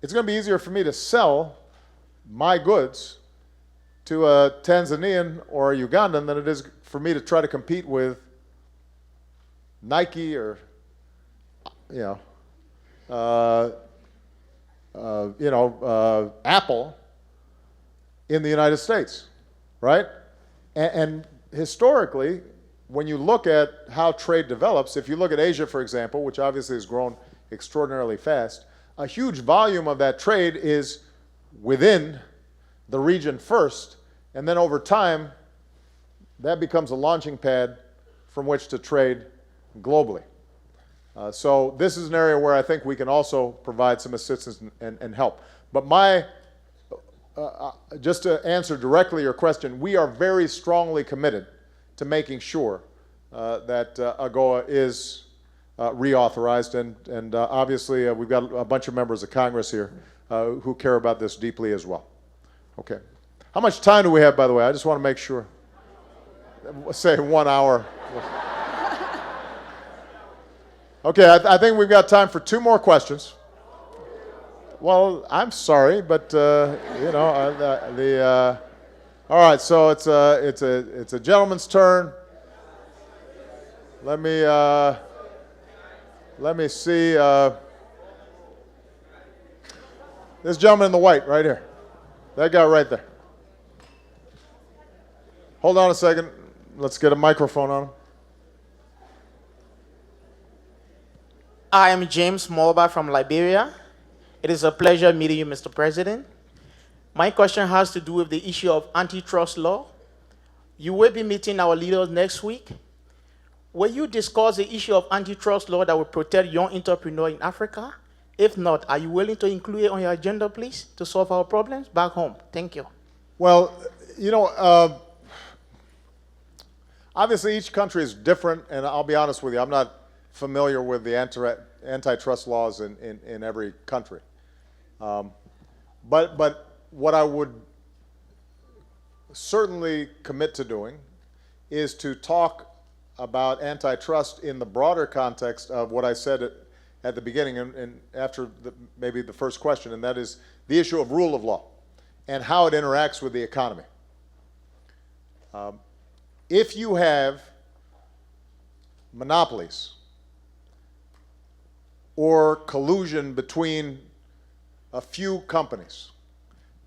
it's going to be easier for me to sell my goods to a Tanzanian or a Ugandan than it is for me to try to compete with Nike or, Apple in the United States, right? And historically, when you look at how trade develops, if you look at Asia, for example, which obviously has grown extraordinarily fast, a huge volume of that trade is within the region first, and then over time, that becomes a launching pad from which to trade globally. So this is an area where I think we can also provide some assistance and help. But just to answer directly your question, we are very strongly committed to making sure that AGOA is reauthorized, and obviously we've got a bunch of members of Congress here who care about this deeply as well. Okay. How much time do we have, by the way? I just want to make sure. Say 1 hour. Okay, I think we've got time for 2 more questions. Well, I'm sorry, but all right, so it's a gentleman's turn. Let me see. This gentleman in the white right here. That guy right there. Hold on a second. Let's get a microphone on him. I am James Molba from Liberia. It is a pleasure meeting you, Mr. President. My question has to do with the issue of antitrust law. You will be meeting our leaders next week. Will you discuss the issue of antitrust law that will protect young entrepreneurs in Africa? If not, are you willing to include it on your agenda, please, to solve our problems back home? Thank you. Well, obviously each country is different, and I'll be honest with you, I'm not familiar with the antitrust laws in every country. But what I would certainly commit to doing is to talk about antitrust in the broader context of what I said at the beginning and after maybe the first question, and that is the issue of rule of law and how it interacts with the economy. If you have monopolies or collusion between a few companies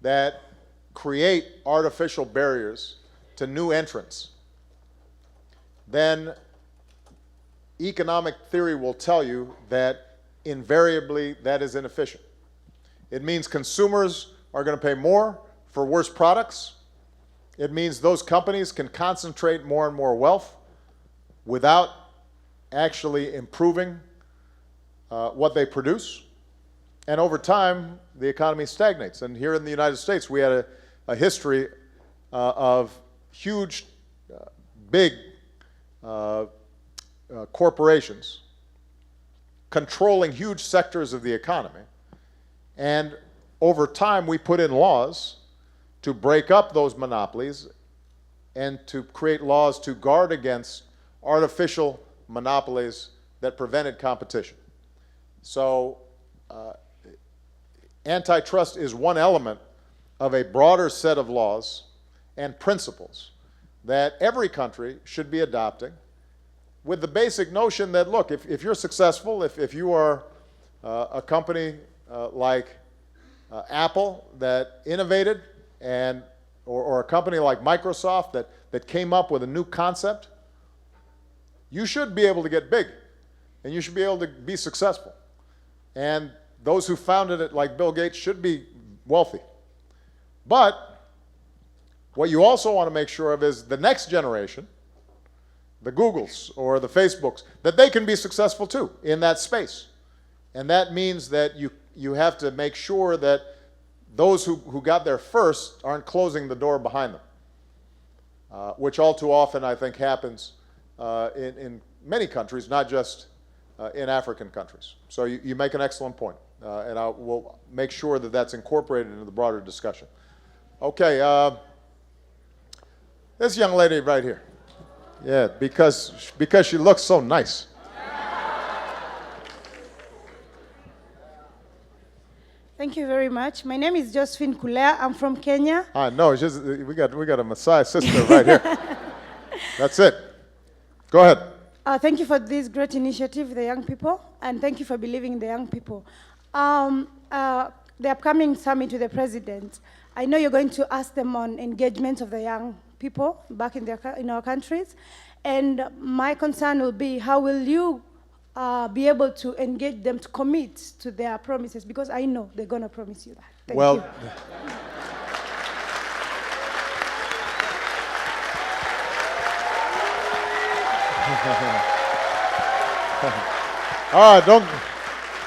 that create artificial barriers to new entrants, then economic theory will tell you that invariably that is inefficient. It means consumers are going to pay more for worse products. It means those companies can concentrate more and more wealth without actually improving what they produce. And over time, the economy stagnates. And here in the United States, we had a history of huge, big corporations controlling huge sectors of the economy. And over time, we put in laws to break up those monopolies and to create laws to guard against artificial monopolies that prevented competition. So antitrust is one element of a broader set of laws and principles that every country should be adopting with the basic notion that, look, if you're successful, if you are a company like Apple that innovated, or a company like Microsoft that came up with a new concept, you should be able to get big, and you should be able to be successful. And those who founded it, like Bill Gates, should be wealthy. But what you also want to make sure of is the next generation, the Googles or the Facebooks, that they can be successful too in that space. And that means that you have to make sure that those who got there first aren't closing the door behind them, which all too often I think happens in many countries, not just in African countries. So you make an excellent point, and I will make sure that that's incorporated into the broader discussion. Okay, this young lady right here. Yeah, because she looks so nice. Thank you very much. My name is Josephine Kulea. I'm from Kenya. I know. It's just, we got a Messiah sister right here. That's it. Go ahead. Thank you for this great initiative, the young people, and thank you for believing in the young people. The upcoming summit with the president, I know you're going to ask them on engagement of the young people back in our countries, and my concern will be, how will you be able to engage them to commit to their promises? Because I know they're going to promise you that. Thank you. All right,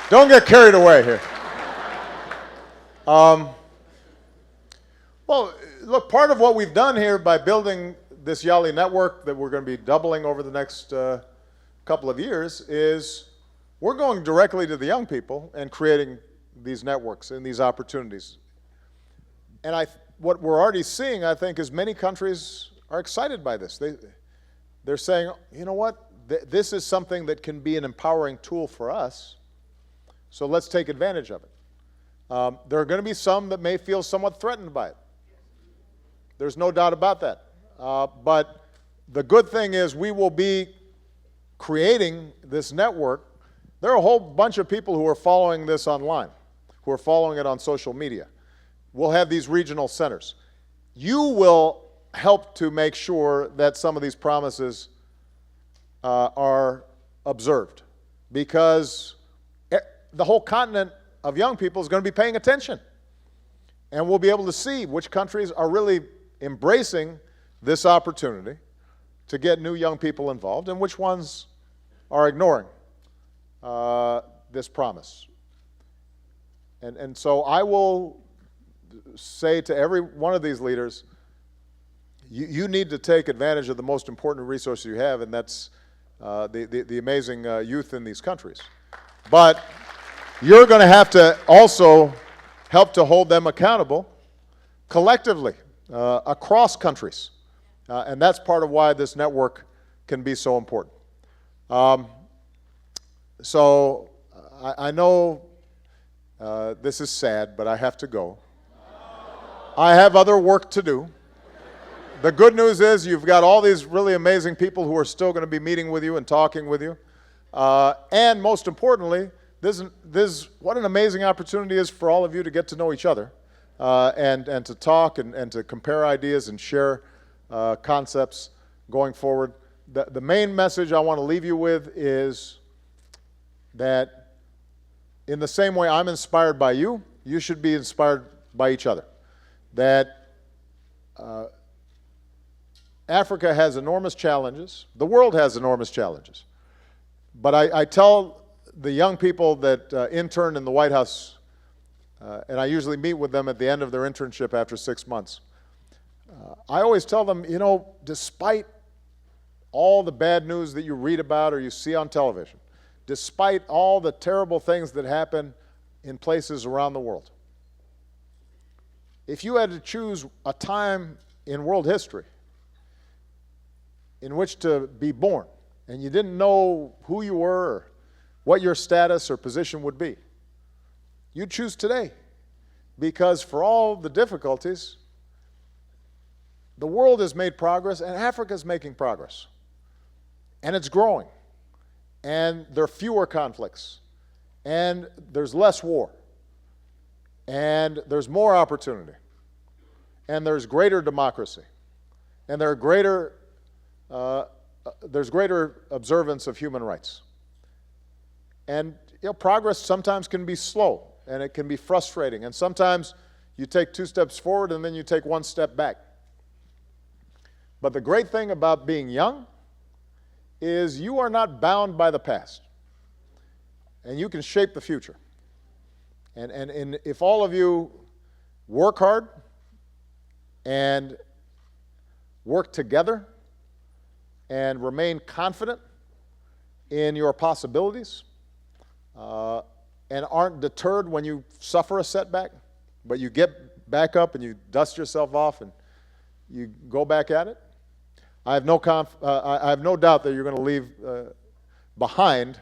don't get carried away here. Well, look, part of what we've done here by building this YALI network that we're going to be doubling over the next couple of years is we're going directly to the young people and creating these networks and these opportunities. And what we're already seeing, I think, is many countries are excited by this. They're saying, you know what, this is something that can be an empowering tool for us, so let's take advantage of it. There are going to be some that may feel somewhat threatened by it. There's no doubt about that. But the good thing is we will be creating this network. There are a whole bunch of people who are following this online, who are following it on social media. We'll have these regional centers. You will help to make sure that some of these promises are observed, because the whole continent of young people is going to be paying attention. And we'll be able to see which countries are really embracing this opportunity to get new young people involved and which ones are ignoring this promise. And so I will say to every one of these leaders, you need to take advantage of the most important resource you have, and that's the amazing youth in these countries. But you're going to have to also help to hold them accountable collectively across countries. And that's part of why this network can be so important. So I know this is sad, but I have to go. I have other work to do. The good news is you've got all these really amazing people who are still going to be meeting with you and talking with you. And most importantly, this what an amazing opportunity is for all of you to get to know each other and to talk and to compare ideas and share concepts going forward. The main message I want to leave you with is that in the same way I'm inspired by you, you should be inspired by each other. That Africa has enormous challenges. The world has enormous challenges. But I tell the young people that intern in the White House, and I usually meet with them at the end of their internship after 6 months, I always tell them, you know, despite all the bad news that you read about or you see on television, despite all the terrible things that happen in places around the world, if you had to choose a time in world history in which to be born, and you didn't know who you were or what your status or position would be, you'd choose today. Because for all the difficulties, the world has made progress and Africa is making progress. and it's growing, and there are fewer conflicts, and there's less war, and there's more opportunity, and there's greater democracy, and there's greater observance of human rights. And progress sometimes can be slow, and it can be frustrating, and sometimes you take 2 steps forward and then you take 1 step back. But the great thing about being young is you are not bound by the past, and you can shape the future. And if all of you work hard and work together and remain confident in your possibilities and aren't deterred when you suffer a setback, but you get back up and you dust yourself off and you go back at it, I have no doubt that you're going to leave behind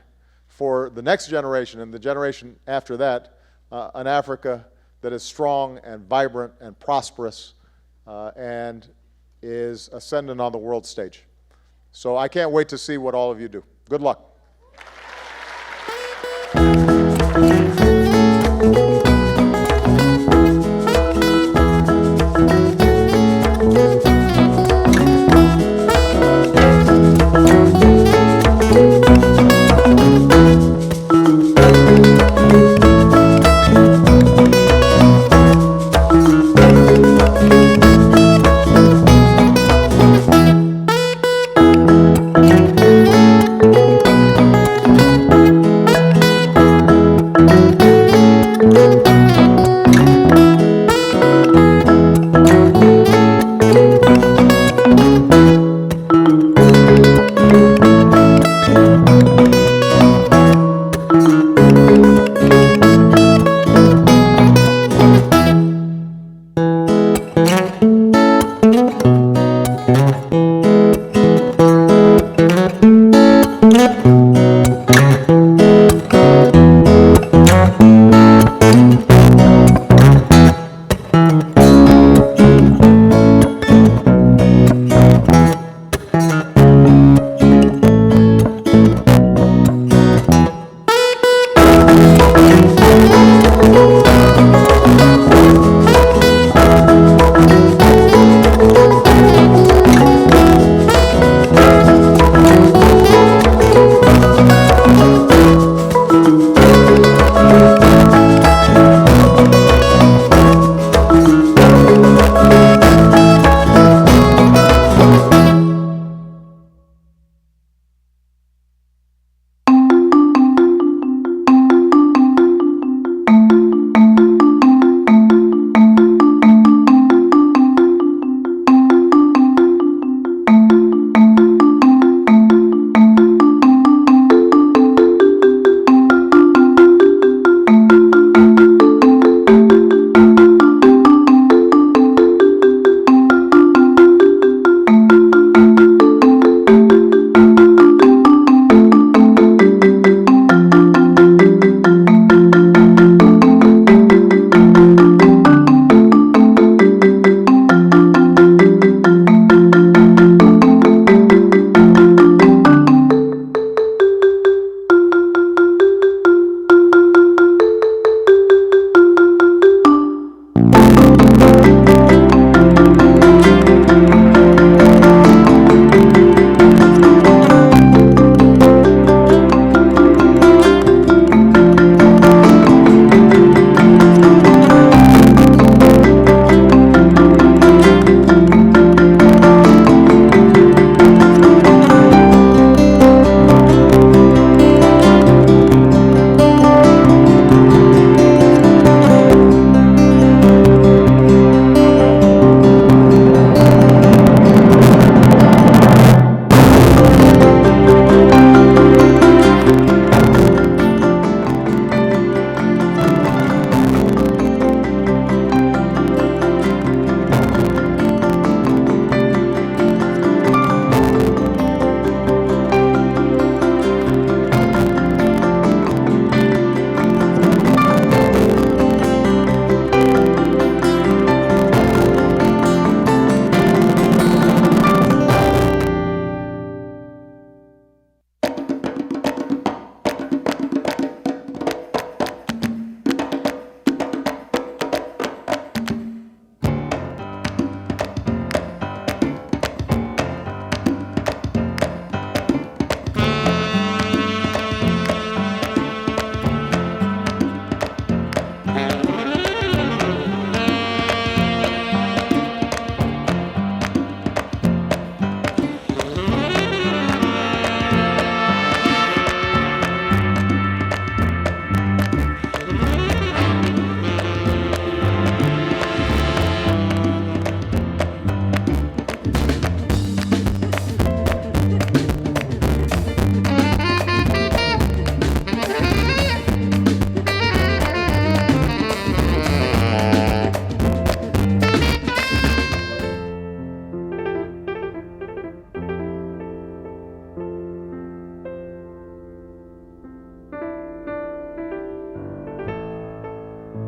for the next generation and the generation after that an Africa that is strong and vibrant and prosperous and is ascendant on the world stage. So I can't wait to see what all of you do. Good luck.